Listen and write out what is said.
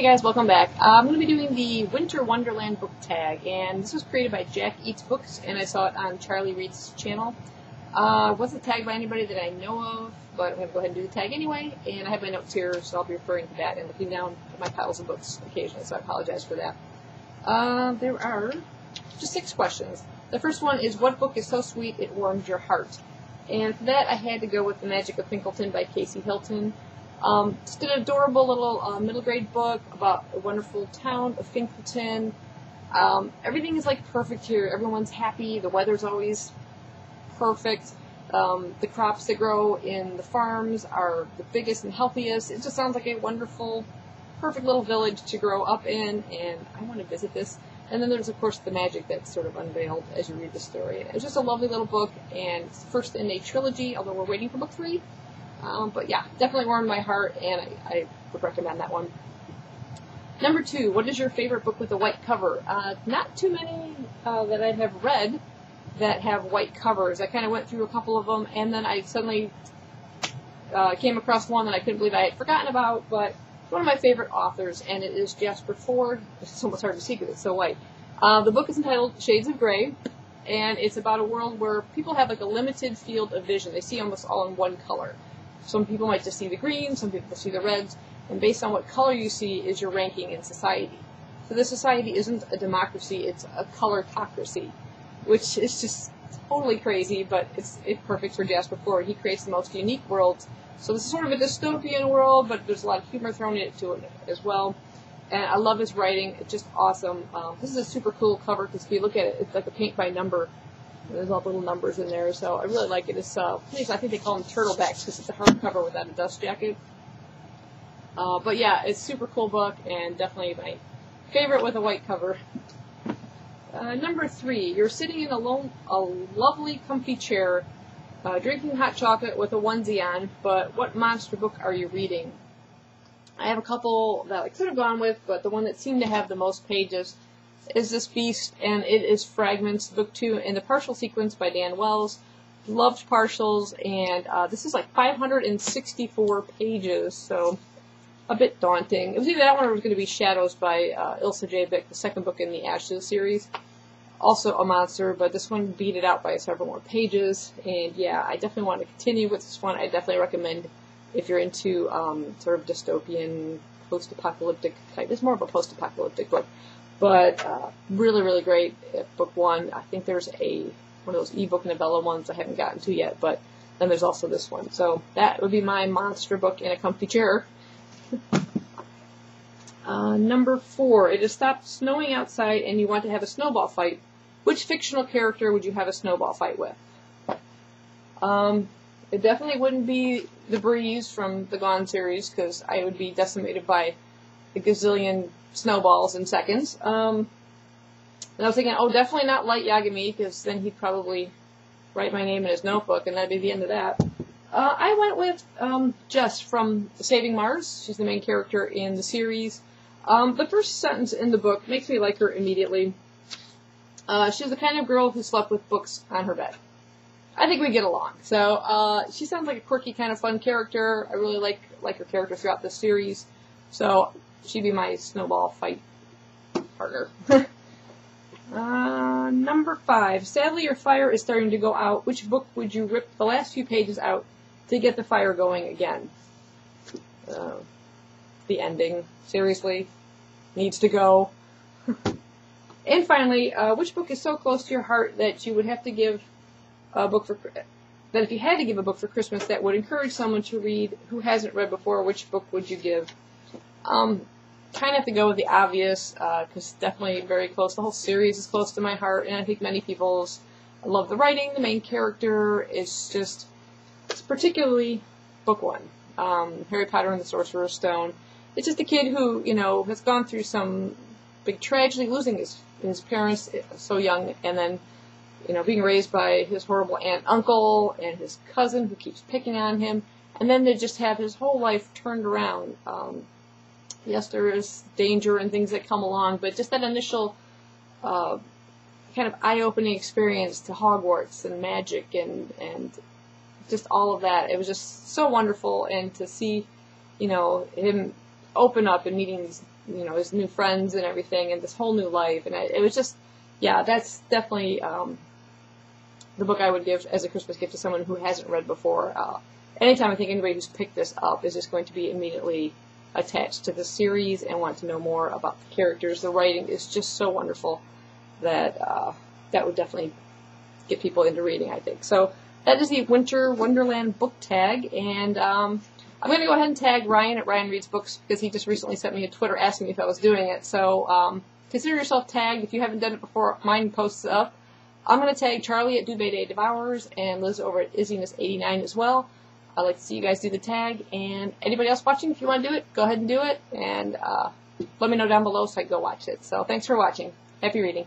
guys, welcome back. I'm going to be doing the Winter Wonderland book tag, and this was created by Jack Eats Books, and I saw it on Charlie Reed's channel. Wasn't tagged by anybody that I know of, but I'm going to go ahead and do the tag anyway, and I have my notes here, so I'll be referring to that and looking down at my piles of books occasionally, so I apologize for that. There are just 6 questions. The first one is, what book is so sweet it warms your heart? And for that, I had to go with The Magic of Pinkleton by Casey Hilton. Just an adorable little middle grade book about a wonderful town of Finkleton. Everything is like perfect here. Everyone's happy. The weather's always perfect. The crops that grow in the farms are the biggest and healthiest. It just sounds like a wonderful, perfect little village to grow up in, and I want to visit this. And then there's, of course, the magic that's sort of unveiled as you read the story. It's just a lovely little book, and it's the first in a trilogy, although we're waiting for book 3. But yeah, definitely warmed my heart, and I would recommend that one. Number 2, what is your favorite book with a white cover? Not too many that I have read that have white covers. I kind of went through a couple of them, and then I suddenly came across one that I couldn't believe I had forgotten about, but it's one of my favorite authors, and it is Jasper Fforde. It's almost hard to see because it's so white. The book is entitled Shades of Grey, and it's about a world where people have like a limited field of vision. They see almost all in one color. Some people might just see the green, some people see the reds, and based on what color you see is your ranking in society. So this society isn't a democracy, it's a colortocracy, which is just totally crazy, but it's perfect for Jasper Fforde. He creates the most unique worlds. So this is sort of a dystopian world, but there's a lot of humor thrown into it as well. And I love his writing. It's just awesome. This is a super cool cover because if you look at it, it's like a paint by number. There's all the little numbers in there, so I really like it. It's, I think they call them turtlebacks because it's a hardcover without a dust jacket. But yeah, it's a super cool book and definitely my favorite with a white cover. Number 3, you're sitting in a lovely, comfy chair, drinking hot chocolate with a onesie on, but what monster book are you reading? I have a couple that I could have gone with, but the one that seemed to have the most pages is this beast, and it is Fragments, book 2, in the partial sequence by Dan Wells. Loved partials, and this is like 564 pages, so a bit daunting. It was either that one or it was going to be Shadows by Ilsa J. Bick, the second book in the Ashes series. Also a monster, but this one beat it out by several more pages, and yeah, I definitely want to continue with this one. I definitely recommend if you're into sort of dystopian, post-apocalyptic type. It's more of a post-apocalyptic book. But really, really great. Book 1. I think there's one of those ebook novella ones I haven't gotten to yet, but then there's also this one. So that would be my monster book in a comfy chair. Number 4. It has stopped snowing outside and you want to have a snowball fight. Which fictional character would you have a snowball fight with? It definitely wouldn't be the Breeze from the Gone series, because I would be decimated by a gazillion snowballs in seconds. And I was thinking, oh, definitely not Light Yagami, because then he'd probably write my name in his notebook, and that'd be the end of that. I went with Jess from Saving Mars. She's the main character in the series. The first sentence in the book makes me like her immediately. She's the kind of girl who slept with books on her bed. I think we get along. So she sounds like a quirky, kind of fun character. I really like her character throughout the series. So she'd be my snowball fight partner. Number 5. Sadly, your fire is starting to go out. Which book would you rip the last few pages out to get the fire going again? The ending. Seriously. Needs to go. And finally, which book is so close to your heart that you would have to give a book for... that if you had to give a book for Christmas that would encourage someone to read who hasn't read before, which book would you give? Kind of have to go with the obvious, because it's definitely very close. The whole series is close to my heart, and I think many people's... I love the writing, the main character. It's particularly book 1, Harry Potter and the Sorcerer's Stone. It's just a kid who, has gone through some big tragedy, losing his parents so young, and then, being raised by his horrible aunt and uncle, and his cousin who keeps picking on him, and then to just have his whole life turned around. Yes, there is danger and things that come along, but just that initial kind of eye-opening experience to Hogwarts and magic and just all of that. It was just so wonderful, and to see, him open up and meeting these you know, his new friends and everything, and this whole new life. And it was just, yeah, that's definitely the book I would give as a Christmas gift to someone who hasn't read before. Anytime I think anybody who's picked this up is just going to be immediately attached to the series and want to know more about the characters. The writing is just so wonderful that that would definitely get people into reading, I think. So that is the Winter Wonderland book tag, and I'm going to go ahead and tag Ryan at Ryan Reads Books because he just recently sent me a Twitter asking me if I was doing it. So consider yourself tagged. If you haven't done it before, mine posts up. I'm going to tag Charlie at Dubay Day Devours and Liz over at Izziness89 as well. I'd like to see you guys do the tag, and anybody else watching, if you want to do it, go ahead and do it, and let me know down below so I can go watch it. So thanks for watching. Happy reading.